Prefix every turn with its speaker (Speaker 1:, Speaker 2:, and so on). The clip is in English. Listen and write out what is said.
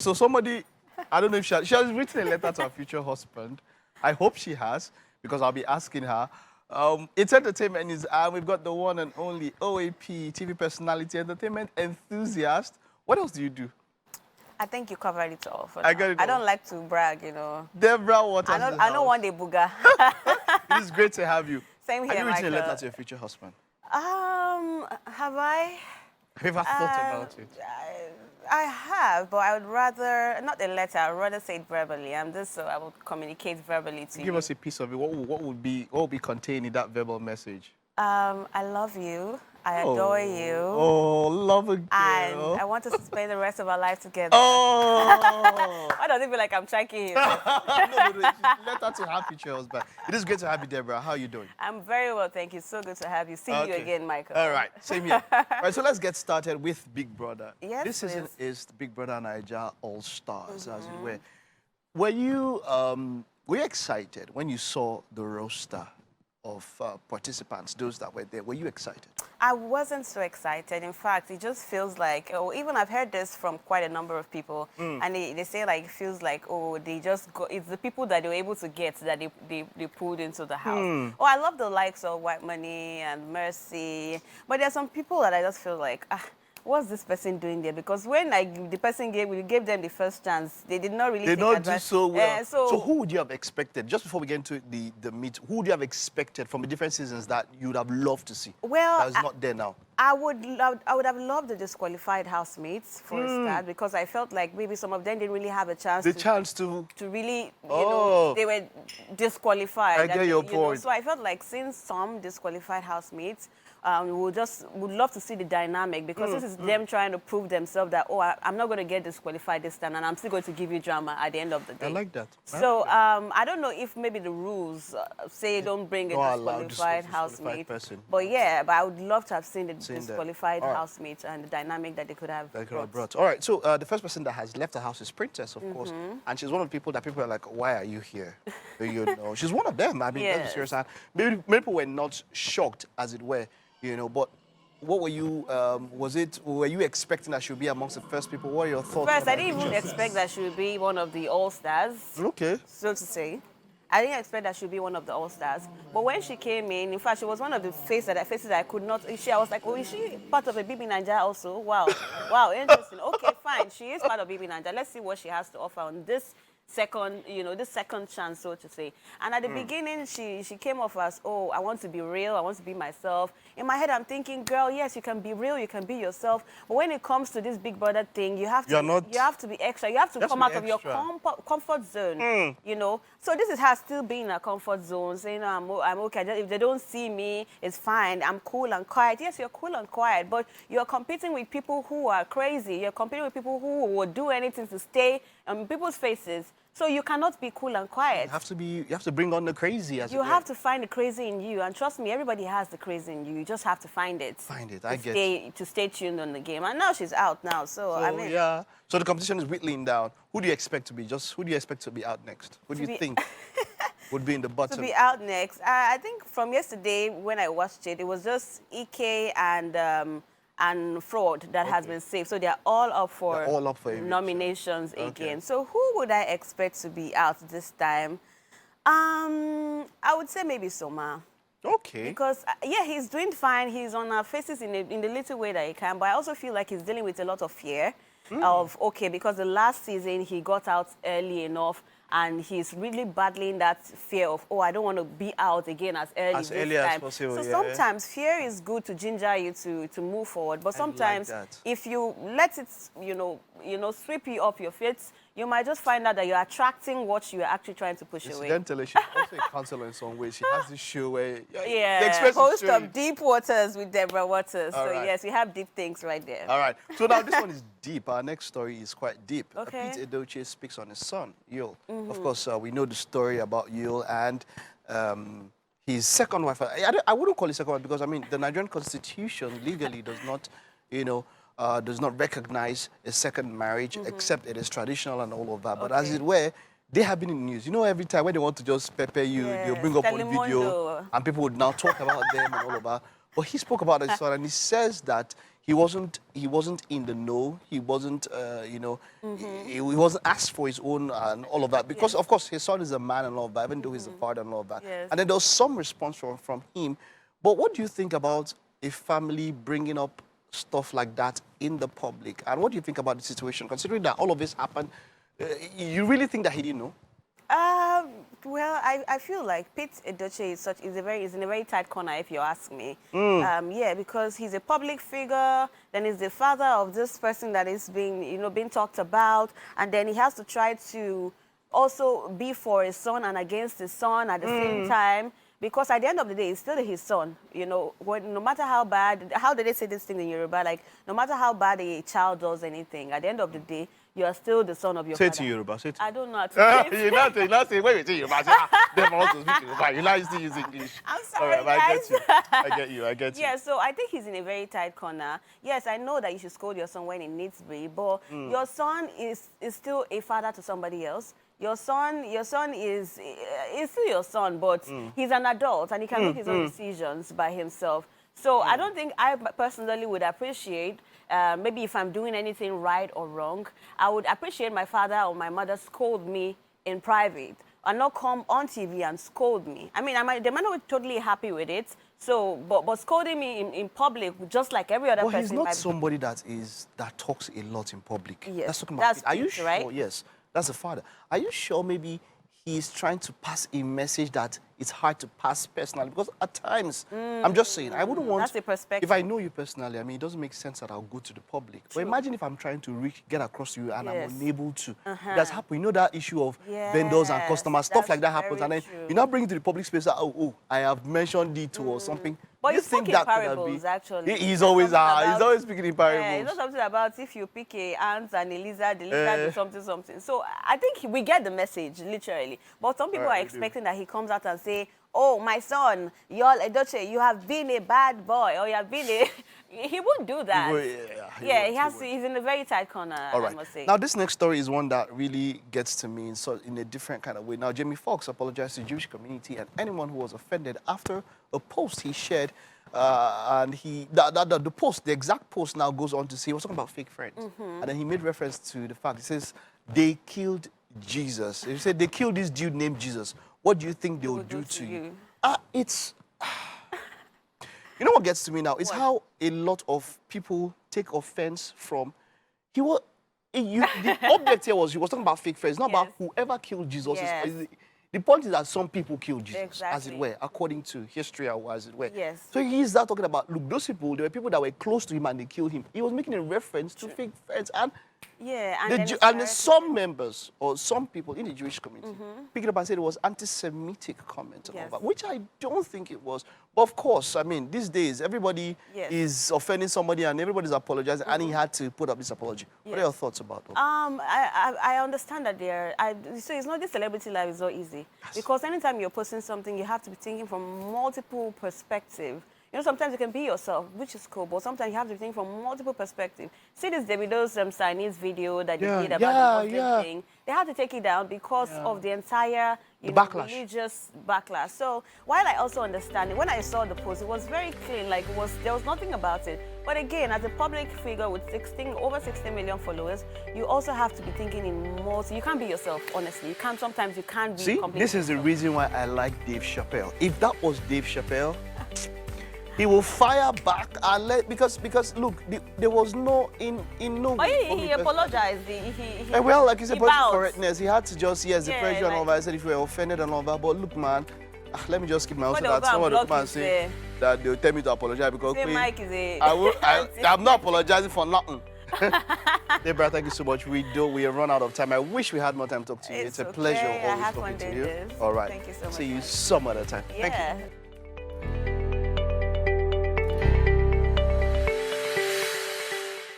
Speaker 1: So somebody, I don't know if she has written a letter to her future husband. I hope she has, because I'll be asking her. It's entertainment news, and we've got the one and only OAP, TV personality, entertainment enthusiast. What else do you do?
Speaker 2: I think you covered it all for
Speaker 1: I
Speaker 2: now.
Speaker 1: got it
Speaker 2: I
Speaker 1: all.
Speaker 2: don't like to brag, you know.
Speaker 1: Deborah Waters.
Speaker 2: I don't want a booger.
Speaker 1: It is great to have you.
Speaker 2: Same here,
Speaker 1: Have you written a
Speaker 2: Michael.
Speaker 1: letter to your future husband?
Speaker 2: Have I?
Speaker 1: Have you ever thought about it?
Speaker 2: I have, but I would rather, not a letter, I would rather say it verbally. So I will communicate verbally to you.
Speaker 1: Give us a piece of it. What would be contained in that verbal message?
Speaker 2: I love you. I adore you.
Speaker 1: Oh, love a girl.
Speaker 2: And I want us to spend the rest of our life together.
Speaker 1: Oh!
Speaker 2: Why does it feel like I'm checking you?
Speaker 1: No, but let her to have future husband. It is great to have you, Deborah. How are you doing?
Speaker 2: I'm very well, thank you. So good to have you. See you again, Michael.
Speaker 1: All right, same here. All right, so let's get started with Big Brother.
Speaker 2: Yes,
Speaker 1: this season
Speaker 2: please.
Speaker 1: is the Big Brother Naija All Stars, as it were. Were you excited when you saw the roster of participants, those that were there? Were you excited?
Speaker 2: I wasn't so excited. In fact, it just feels like, even I've heard this from quite a number of people, and they say like it feels like, they just go, it's the people that they were able to get that they pulled into the house. I love the likes of White Money and Mercy, but there are some people that I just feel like, what's this person doing there? Because when the person we gave them the first chance, they did not really
Speaker 1: They
Speaker 2: take
Speaker 1: don't do
Speaker 2: advantage.
Speaker 1: so well.
Speaker 2: So
Speaker 1: who would you have expected, just before we get into the meet, who would you have expected from the different seasons that you would have loved to see?
Speaker 2: Well,
Speaker 1: that is not there now.
Speaker 2: I would have loved the disqualified housemates for a start, because I felt like maybe some of them didn't really have a chance
Speaker 1: to
Speaker 2: really, you know, they were disqualified.
Speaker 1: I get your point.
Speaker 2: So I felt like seeing some disqualified housemates, would love to see the dynamic, because this is them trying to prove themselves that, I'm not going to get disqualified this time, and I'm still going to give you drama at the end of the day.
Speaker 1: I like that.
Speaker 2: So I don't know if maybe the rules say don't bring a disqualified housemate. But yeah, but I would love to have seen the disqualified housemates and the dynamic that they could have brought.
Speaker 1: All right, so the first person that has left the house is Princess, of course, and she's one of the people that people are like, why are you here? You know, she's one of them. I mean, that's serious. And maybe people were not shocked, as it were, you know, but what were you, were you expecting that she would be amongst the first people? What are your thoughts?
Speaker 2: First, I didn't even expect that she would be one of the All-Stars.
Speaker 1: Okay.
Speaker 2: So to say. I didn't expect that she would be one of the All-Stars. But when she came in fact, she was one of the faces that I could not, I was like, is she part of a BB Naija also? Wow. Wow, interesting. Okay, fine. She is part of BB Naija. Let's see what she has to offer on this second, this second chance, so to say. And at the beginning, she came off as, I want to be real, I want to be myself. In my head, I'm thinking, girl, yes, you can be real, you can be yourself. But when it comes to this Big Brother thing, you have to be extra. You have to come out of your comfort zone, you know. So this is her still being in her comfort zone, saying, I'm okay. If they don't see me, it's fine. I'm cool and quiet. Yes, you're cool and quiet, but you're competing with people who are crazy. You're competing with people who would do anything to stay on people's faces. So you cannot be cool and quiet. You
Speaker 1: have to bring on the crazy.
Speaker 2: You have to find the crazy in you, and trust me, everybody has the crazy in you. You just have to find it. To stay tuned on the game. And now she's out now, so I mean.
Speaker 1: Yeah. So the competition is whittling down. Who do you expect to be? Who do you expect to be out next? Who do you think would be in the bottom?
Speaker 2: To be out next, I think from yesterday when I watched it, it was just Ike and Fraud that has been saved. So they're all up for nominations again. So who would I expect to be out this time? I would say maybe Soma.
Speaker 1: Okay.
Speaker 2: Because, yeah, he's doing fine. He's on our faces in the little way that he can. But I also feel like he's dealing with a lot of fear because the last season he got out early enough, and he's really battling that fear of, I don't want to be out again as early
Speaker 1: as possible.
Speaker 2: So sometimes fear is good to ginger you to move forward. But sometimes if you let it, sweep you off your feet, you might just find out that you're attracting what you're actually trying to push away.
Speaker 1: Incidentally, she's also a counselor in some way. She has this show where...
Speaker 2: host of Deep Waters with Deborah Waters. Yes, we have deep things right there.
Speaker 1: All right. So now this one is deep. Our next story is quite deep.
Speaker 2: Okay.
Speaker 1: Yul Edochie speaks on his son, Yul. Of course, we know the story about Yul and his second wife. I wouldn't call it second wife because, I mean, the Nigerian Constitution legally does not, does not recognize a second marriage, except it is traditional and all of that. But as it were, they have been in the news. You know, every time when they want to just pepper you, they'll bring up one video, and people would now talk about them and all of that. But he spoke about his son, and he says that he wasn't in the know. He wasn't, you know, he wasn't asked for his own and all of that. Because, of course, his son is a man and all of that, even though he's a father and all of that.
Speaker 2: Yes.
Speaker 1: And then there was some response from him. But what do you think about a family bringing up stuff like that in the public? And what do you think about the situation, considering that all of this happened? You really think that he didn't know?
Speaker 2: Well, I feel like Pete Edochie is in a very tight corner, if you ask me. Yeah, because he's a public figure, then he's the father of this person that is being talked about, and then he has to try to also be for his son and against his son at the same time. Because at the end of the day, it's still his son, you know. No matter how bad, how do they say this thing in Yoruba? Like, no matter how bad a child does anything, at the end of the day, you are still the son of your father.
Speaker 1: Say it in Yoruba. Say it.
Speaker 2: I don't know how to say it.
Speaker 1: You're not saying, when you say Yoruba, them also speak Yoruba. You're not still using English.
Speaker 2: I'm sorry,
Speaker 1: All right,
Speaker 2: guys.
Speaker 1: I get you.
Speaker 2: Yeah, so I think he's in a very tight corner. Yes, I know that you should scold your son when it needs to be, but your son is still a father to somebody else. Your son is still your son, but he's an adult and he can make his own decisions by himself. So I don't think I personally would appreciate, maybe if I'm doing anything right or wrong, I would appreciate my father or my mother scold me in private and not come on TV and scold me. I mean, they might not be totally happy with it, so, but scolding me in public, just like every other person.
Speaker 1: Well, he's not somebody that talks a lot in public.
Speaker 2: Yes,
Speaker 1: that's talking about.
Speaker 2: that's
Speaker 1: Are you
Speaker 2: Pete,
Speaker 1: sure?
Speaker 2: right?
Speaker 1: Yes, that's the father. Are you sure maybe he's trying to pass a message that it's hard to pass personally? Because at times, I'm just saying, I wouldn't want...
Speaker 2: That's the perspective.
Speaker 1: If I know you personally, I mean, it doesn't make sense that I'll go to the public. But imagine if I'm trying to get across to you and I'm unable to. That's happened. You know that issue of vendors and customers, stuff like that happens. And then you now bring it to the public space that, oh, I have mentioned it to or something.
Speaker 2: But
Speaker 1: Do you
Speaker 2: he's speaking in parables, actually.
Speaker 1: He's always speaking in parables.
Speaker 2: Yeah, it's not something about if you pick a ant and a lizard, the lizard is something. So I think we get the message, literally. But some people are expecting that he comes out and say, oh, my son, Yul Edochie, you have been a bad boy, or you have been a... He won't do that. He's in a very tight corner,
Speaker 1: all right.
Speaker 2: I must say.
Speaker 1: Now, this next story is one that really gets to me in a different kind of way. Now, Jamie Foxx apologized to the Jewish community and anyone who was offended after a post he shared. And the post, the exact post now goes on to say, he was talking about fake friends. And then he made reference to the fact, he says, they killed Jesus. He said, they killed this dude named Jesus. What do you think they will do to you? It's... You know what gets to me now? Is how a lot of people take offense from... The object here was, he was talking about fake friends, not about whoever killed Jesus. The point is that some people killed Jesus, as it were, according to history or as it were. So he's not talking about, look, those people, there were people that were close to him and they killed him. He was making a reference to fake friends. And and some members or some people in the Jewish community picked it up and said it was anti-Semitic comment and all that, which I don't think it was. But of course, I mean, these days, everybody is offending somebody and everybody's apologizing, and he had to put up this apology. What are your thoughts about that?
Speaker 2: I understand that so it's not, this celebrity life is not easy. Because anytime you're posting something, you have to be thinking from multiple perspectives. You know, sometimes you can be yourself, which is cool, but sometimes you have to think from multiple perspectives. See this Davido's Chinese video that they did about the Muslim thing. They had to take it down because of the entire religious backlash. So while I also understand it, when I saw the post, it was very clean, like there was nothing about it. But again, as a public figure with over 16 million followers, you also have to be thinking in you can't be yourself, honestly. Sometimes you can't be completely
Speaker 1: this is the reason why I like Dave Chappelle. If that was Dave Chappelle, he will fire back and because look, there was no no.
Speaker 2: But he apologized.
Speaker 1: Well, like you said, political correctness. He had to just the pressure and all that. I said if you were offended and all that, but look, man, let me just keep my own. That someone will come and say that they'll tell me to apologize because
Speaker 2: Mike is
Speaker 1: I'm not apologizing for nothing. Deborah, thank you so much. We have run out of time. I wish we had more time to talk to you. It's a pleasure always talking to you. All right.
Speaker 2: Thank you so much.
Speaker 1: See you some other time. Thank you.